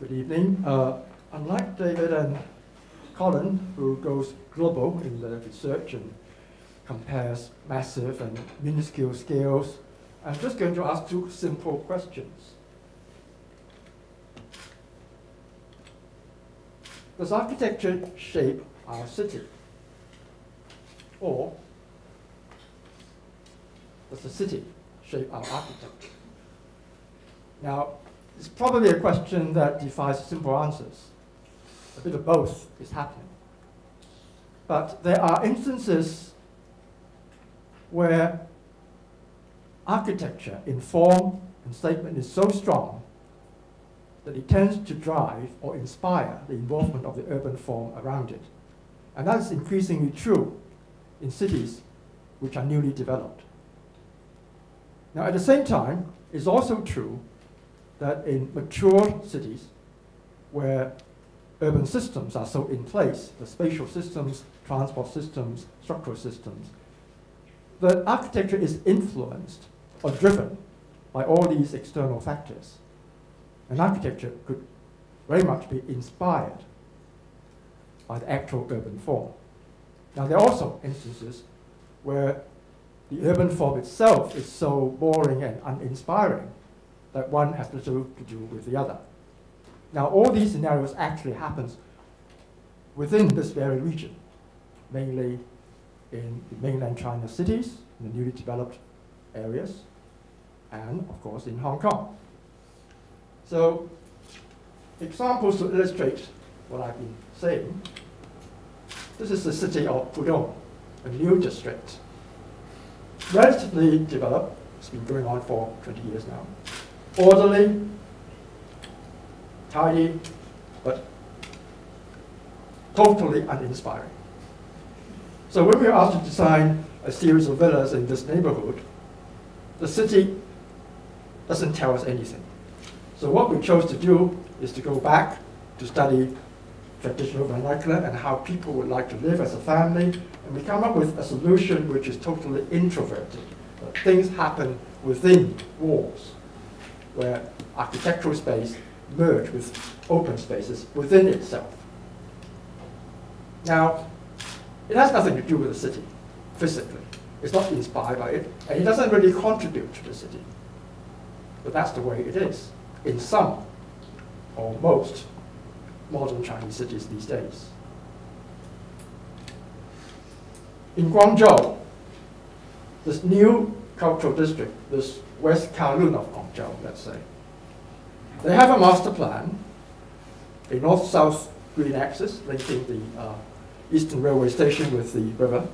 Good evening. Unlike David and Colin, who goes global in their research and compares massive and minuscule scales, I'm just going to ask two simple questions. Does architecture shape our city? Or does the city shape our architecture? Now, it's probably a question that defies simple answers. A bit of both is happening. But there are instances where architecture in form and statement is so strong that it tends to drive or inspire the involvement of the urban form around it. And that's increasingly true in cities which are newly developed. Now, at the same time, it's also true that in mature cities where urban systems are so in place, the spatial systems, transport systems, structural systems, that architecture is influenced or driven by all these external factors. And architecture could very much be inspired by the actual urban form. Now, there are also instances where the urban form itself is so boring and uninspiring that one has little to do with the other. Now, all these scenarios actually happens within this very region, mainly in the mainland China cities, in the newly developed areas, and of course in Hong Kong. So, examples to illustrate what I've been saying. This is the city of Pudong, a new district. Relatively developed, it's been going on for 20 years now. Orderly, tidy, but totally uninspiring. So when we were asked to design a series of villas in this neighborhood, the city doesn't tell us anything. So what we chose to do is to go back to study traditional vernacular and how people would like to live as a family, and we come up with a solution which is totally introverted. Things happen within walls, where architectural space merge with open spaces within itself. Now, it has nothing to do with the city, physically. It's not inspired by it, and it doesn't really contribute to the city. But that's the way it is in some or most modern Chinese cities these days. In Guangzhou, this new cultural district, this West Kowloon of Guangzhou, let's say, they have a master plan, a north-south green axis linking the Eastern Railway Station with the river.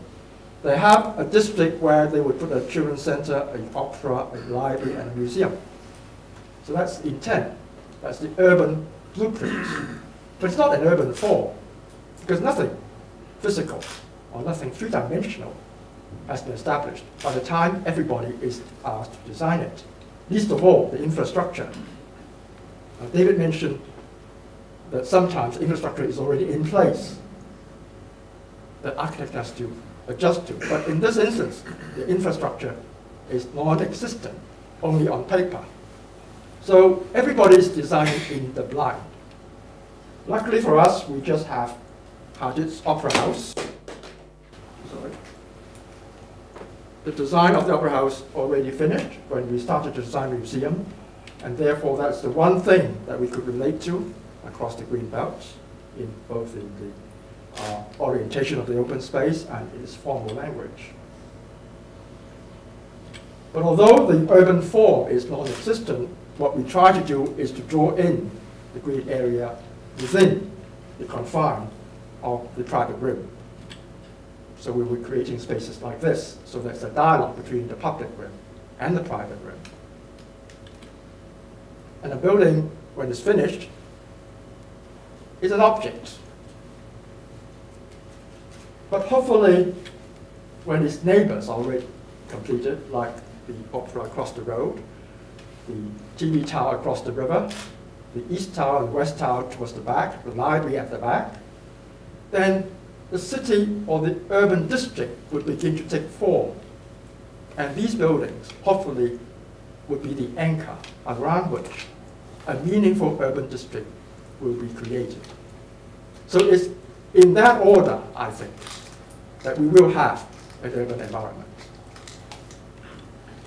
They have a district where they would put a children's center, an opera, a library, and a museum. So that's the intent. That's the urban blueprint. But it's not an urban form, because nothing physical or nothing three-dimensional has been established by the time everybody is asked to design it. Least of all, the infrastructure. David mentioned that sometimes infrastructure is already in place that architect has to adjust to. But in this instance, the infrastructure is non-existent, only on paper. So everybody is designing in the blind. Luckily for us, we just have Hadit's Opera House. Sorry. The design of the Opera House already finished when we started to design the museum, and therefore that's the one thing that we could relate to across the green belts, in both in the orientation of the open space and in its formal language. But although the urban form is non-existent, what we try to do is to draw in the green area within the confine of the private room. So we were creating spaces like this, so there's a dialogue between the public room and the private room. And a building, when it's finished, is an object. But hopefully, when its neighbors are already completed, like the opera across the road, the TV tower across the river, the east tower and west tower towards the back, the library at the back, then the city or the urban district would begin to take form. And these buildings, hopefully, would be the anchor around which a meaningful urban district will be created. So it's in that order, I think, that we will have an urban environment.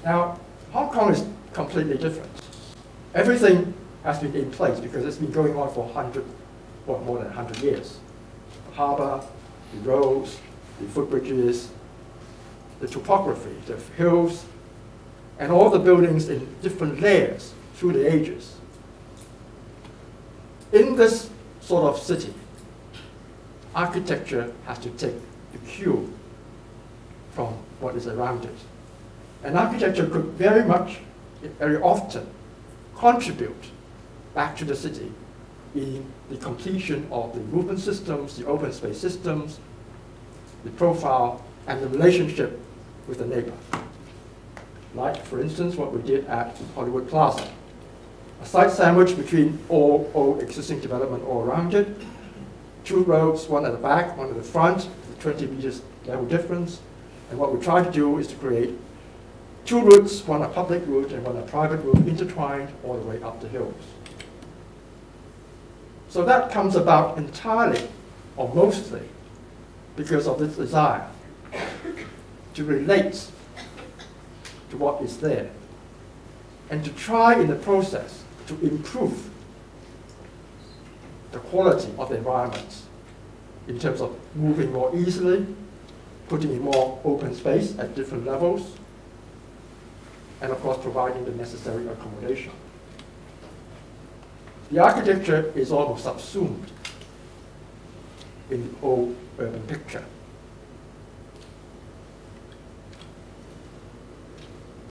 Now, Hong Kong is completely different. Everything has been in place because it's been going on for more than 100 years. The harbour, the roads, the footbridges, the topography, the hills, and all the buildings in different layers through the ages. In this sort of city, architecture has to take the cue from what is around it. And architecture could very often contribute back to the city in the completion of the movement systems, the open space systems, the profile, and the relationship with the neighbor. Like, for instance, what we did at Hollywood Plaza. A site sandwich between all existing development all around it, 2 roads, one at the back, one at the front, with 20 meters level difference. And what we try to do is to create 2 routes, one a public route and one a private route, intertwined all the way up the hills. So that comes about entirely, or mostly, because of this desire to relate to what is there and to try in the process to improve the quality of the environments in terms of moving more easily, putting in more open space at different levels, and of course providing the necessary accommodation. The architecture is almost subsumed in the whole urban picture.